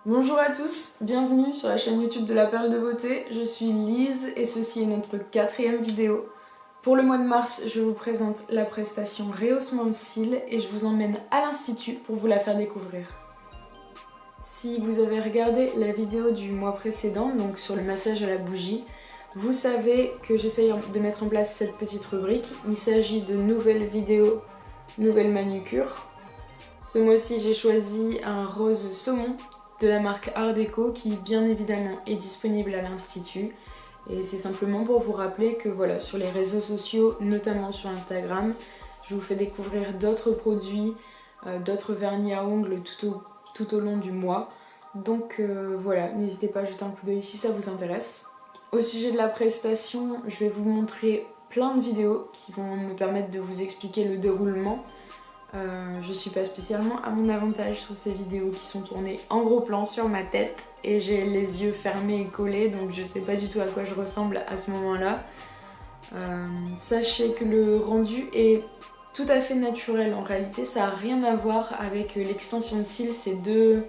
Bonjour à tous, bienvenue sur la chaîne YouTube de la Perle de Beauté. Je suis Lise et ceci est notre 4e vidéo. Pour le mois de mars, je vous présente la prestation rehaussement de cils et je vous emmène à l'institut pour vous la faire découvrir. Si vous avez regardé la vidéo du mois précédent, donc sur le massage à la bougie, vous savez que j'essaye de mettre en place cette petite rubrique. Il s'agit de nouvelles vidéos, nouvelles manucures. Ce mois-ci, j'ai choisi un rose saumon de la marque Art Déco qui bien évidemment est disponible à l'Institut. Et c'est simplement pour vous rappeler que voilà, sur les réseaux sociaux, notamment sur Instagram, je vous fais découvrir d'autres produits, d'autres vernis à ongles tout au long du mois. Donc voilà, n'hésitez pas à jeter un coup d'œil si ça vous intéresse. Au sujet de la prestation, je vais vous montrer plein de vidéos qui vont me permettre de vous expliquer le déroulement. Je suis pas spécialement à mon avantage sur ces vidéos qui sont tournées en gros plan sur ma tête et j'ai les yeux fermés et collés, donc je sais pas du tout à quoi je ressemble à ce moment-là. Sachez que le rendu est tout à fait naturel en réalité, ça n'a rien à voir avec l'extension de cils, ces deux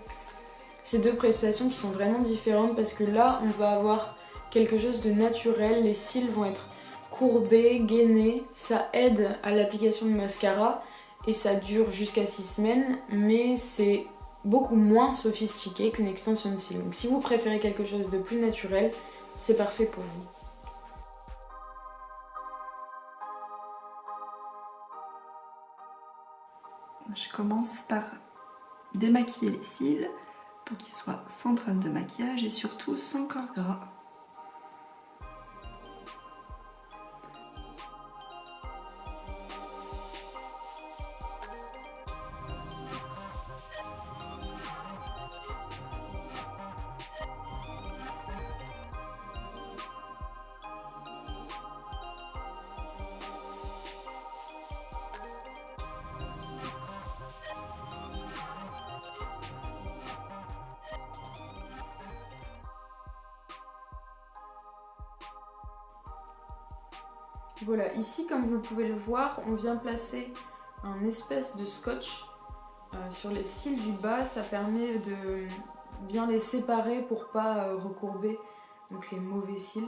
prestations qui sont vraiment différentes parce que là on va avoir quelque chose de naturel, les cils vont être courbés, gainés, ça aide à l'application de mascara. Et ça dure jusqu'à 6 semaines, mais c'est beaucoup moins sophistiqué qu'une extension de cils. Donc si vous préférez quelque chose de plus naturel, c'est parfait pour vous. Je commence par démaquiller les cils pour qu'ils soient sans trace de maquillage et surtout sans corps gras. Voilà, ici comme vous pouvez le voir, on vient placer un espèce de scotch sur les cils du bas. Ça permet de bien les séparer pour pas recourber donc les mauvais cils.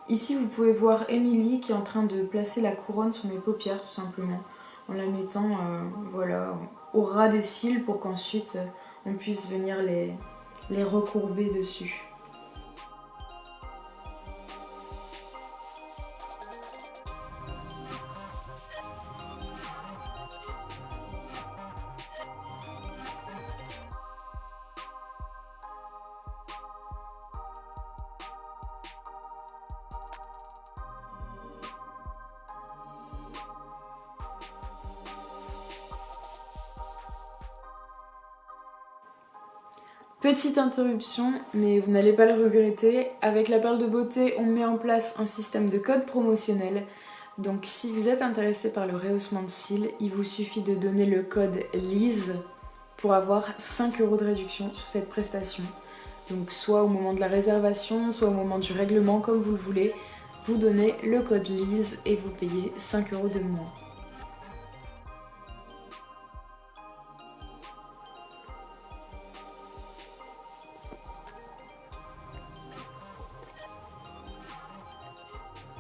Ici vous pouvez voir Émilie qui est en train de placer la couronne sur mes paupières tout simplement, en la mettant voilà, au ras des cils pour qu'ensuite on puisse venir les recourber dessus. Petite interruption, mais vous n'allez pas le regretter. Avec la Perle de Beauté, on met en place un système de code promotionnel. Donc si vous êtes intéressé par le rehaussement de cils, il vous suffit de donner le code LISE pour avoir 5 € de réduction sur cette prestation. Donc soit au moment de la réservation, soit au moment du règlement, comme vous le voulez, vous donnez le code LISE et vous payez 5 € de moins.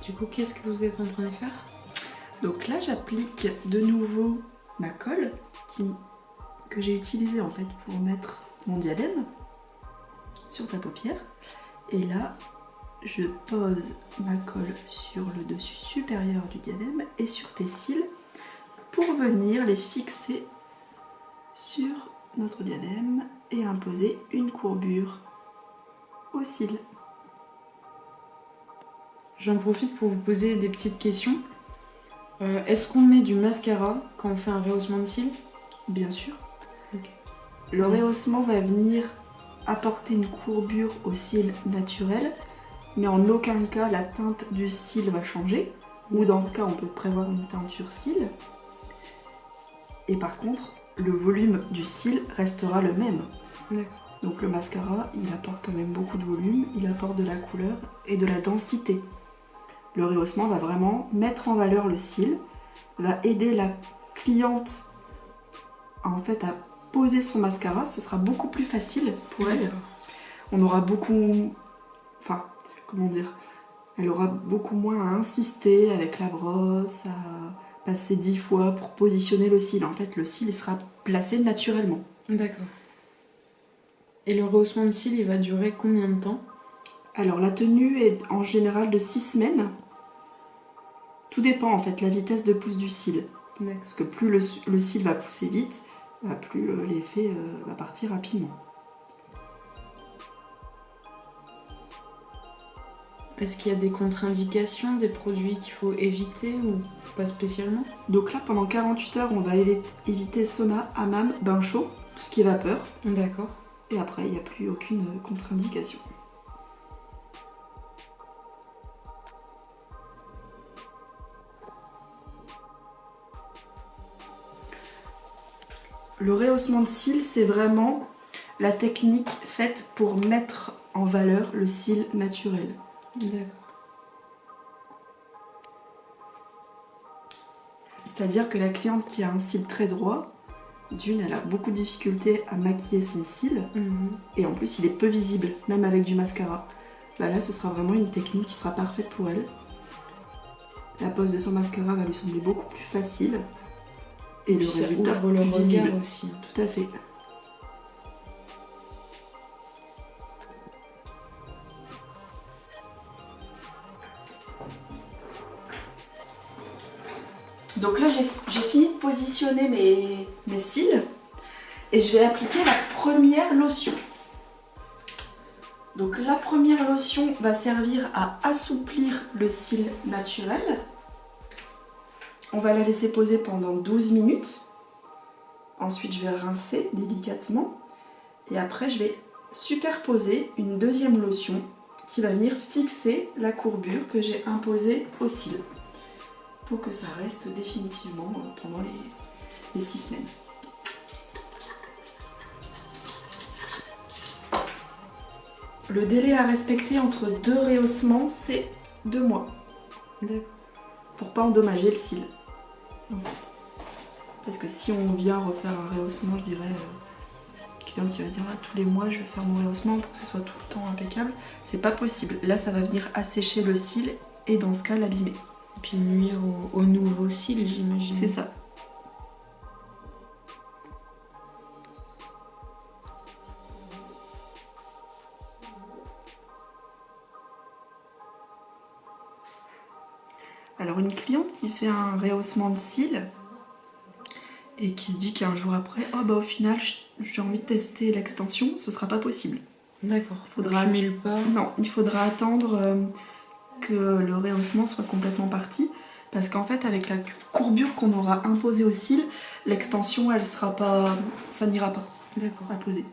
Du coup, qu'est-ce que vous êtes en train de faire? Donc là, j'applique de nouveau ma colle que j'ai utilisée en fait pour mettre mon diadème sur ta paupière. Et là, je pose ma colle sur le dessus supérieur du diadème et sur tes cils pour venir les fixer sur notre diadème et imposer une courbure aux cils. J'en profite pour vous poser des petites questions. Est-ce qu'on met du mascara quand on fait un rehaussement de cils? Bien sûr. Okay. Le rehaussement va venir apporter une courbure aux cils naturels, mais en aucun cas la teinte du cil va changer, ou dans ce cas on peut prévoir une teinture cils. Et par contre, le volume du cil restera le même. Donc le mascara, il apporte quand même beaucoup de volume, il apporte de la couleur et de la densité. Le rehaussement va vraiment mettre en valeur le cil, va aider la cliente en fait à poser son mascara. Ce sera beaucoup plus facile pour elle. On aura beaucoup... Enfin, comment dire, elle aura beaucoup moins à insister avec la brosse, à passer 10 fois pour positionner le cil. En fait, le cil il sera placé naturellement. D'accord. Et le rehaussement de cils, il va durer combien de temps? Alors, la tenue est en général de 6 semaines. Tout dépend, en fait, la vitesse de pousse du cil. D'accord. Parce que plus le cil va pousser vite, plus l'effet va partir rapidement. Est-ce qu'il y a des contre-indications, des produits qu'il faut éviter ou pas spécialement? Donc là, pendant 48 heures, on va éviter sauna, hammam, bain chaud, tout ce qui est vapeur. D'accord. Et après, il n'y a plus aucune contre-indication. Le rehaussement de cils, c'est vraiment la technique faite pour mettre en valeur le cil naturel. D'accord. C'est-à-dire que la cliente qui a un cil très droit, d'une, elle a beaucoup de difficultés à maquiller son cil, et en plus il est peu visible, même avec du mascara. Bah là, ce sera vraiment une technique qui sera parfaite pour elle. La pose de son mascara va lui sembler beaucoup plus facile, et le résultat ouvre le plus visible regard aussi. Tout à fait. Donc là, j'ai fini de positionner mes cils et je vais appliquer la première lotion. Donc la première lotion va servir à assouplir le cil naturel. On va la laisser poser pendant 12 minutes. Ensuite, je vais rincer délicatement. Et après, je vais superposer une deuxième lotion qui va venir fixer la courbure que j'ai imposée au cil, pour que ça reste définitivement pendant les 6 semaines. Le délai à respecter entre 2 rehaussements, c'est 2 mois. D'accord. Pour pas endommager le cil. En fait. Parce que si on vient refaire un rehaussement, je dirais, quelqu'un qui va dire tous les mois je vais faire mon rehaussement pour que ce soit tout le temps impeccable, c'est pas possible. Là, ça va venir assécher le cil et dans ce cas l'abîmer. Et puis nuire au nouveau cil, j'imagine. C'est ça. Alors une cliente qui fait un rehaussement de cils et qui se dit qu'un jour après, oh bah au final j'ai envie de tester l'extension, ce sera pas possible. D'accord. Faudra... pas. Non, il faudra attendre que le rehaussement soit complètement parti, parce qu'en fait avec la courbure qu'on aura imposée au cil, l'extension elle sera pas, ça n'ira pas. D'accord. À poser.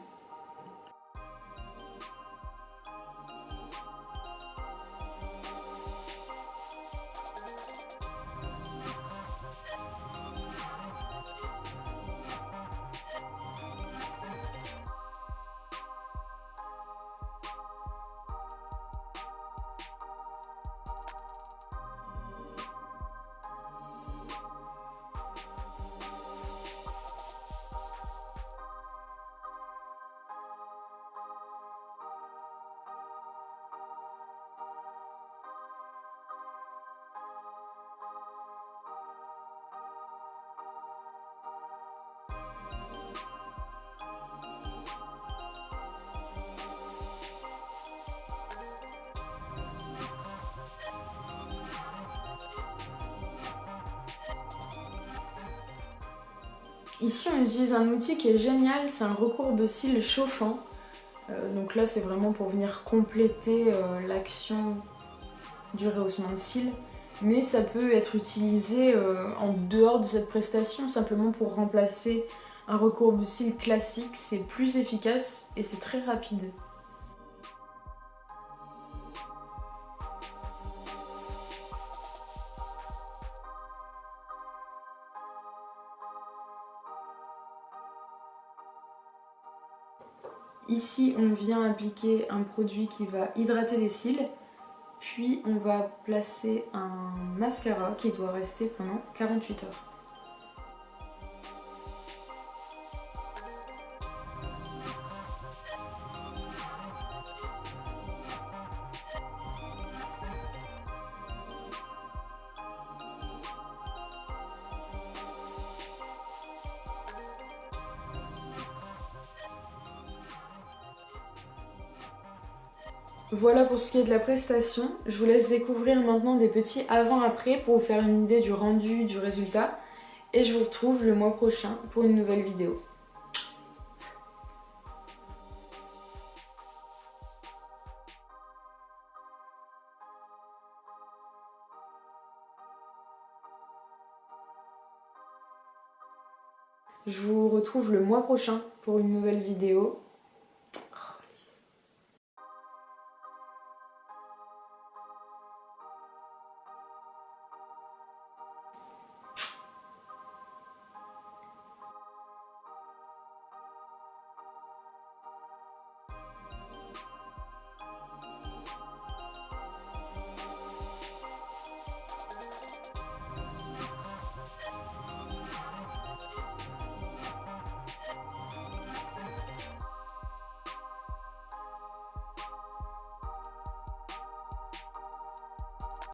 Ici, on utilise un outil qui est génial, c'est un recourbe-cils chauffant. Donc là, c'est vraiment pour venir compléter l'action du rehaussement de cils. Mais ça peut être utilisé en dehors de cette prestation, simplement pour remplacer un recourbe-cils classique. C'est plus efficace et c'est très rapide. Ici, on vient appliquer un produit qui va hydrater les cils, Puis on va placer un mascara qui doit rester pendant 48 heures. Voilà pour ce qui est de la prestation. Je vous laisse découvrir maintenant des petits avant-après pour vous faire une idée du rendu, du résultat. Et je vous retrouve le mois prochain pour une nouvelle vidéo. Je vous retrouve le mois prochain pour une nouvelle vidéo.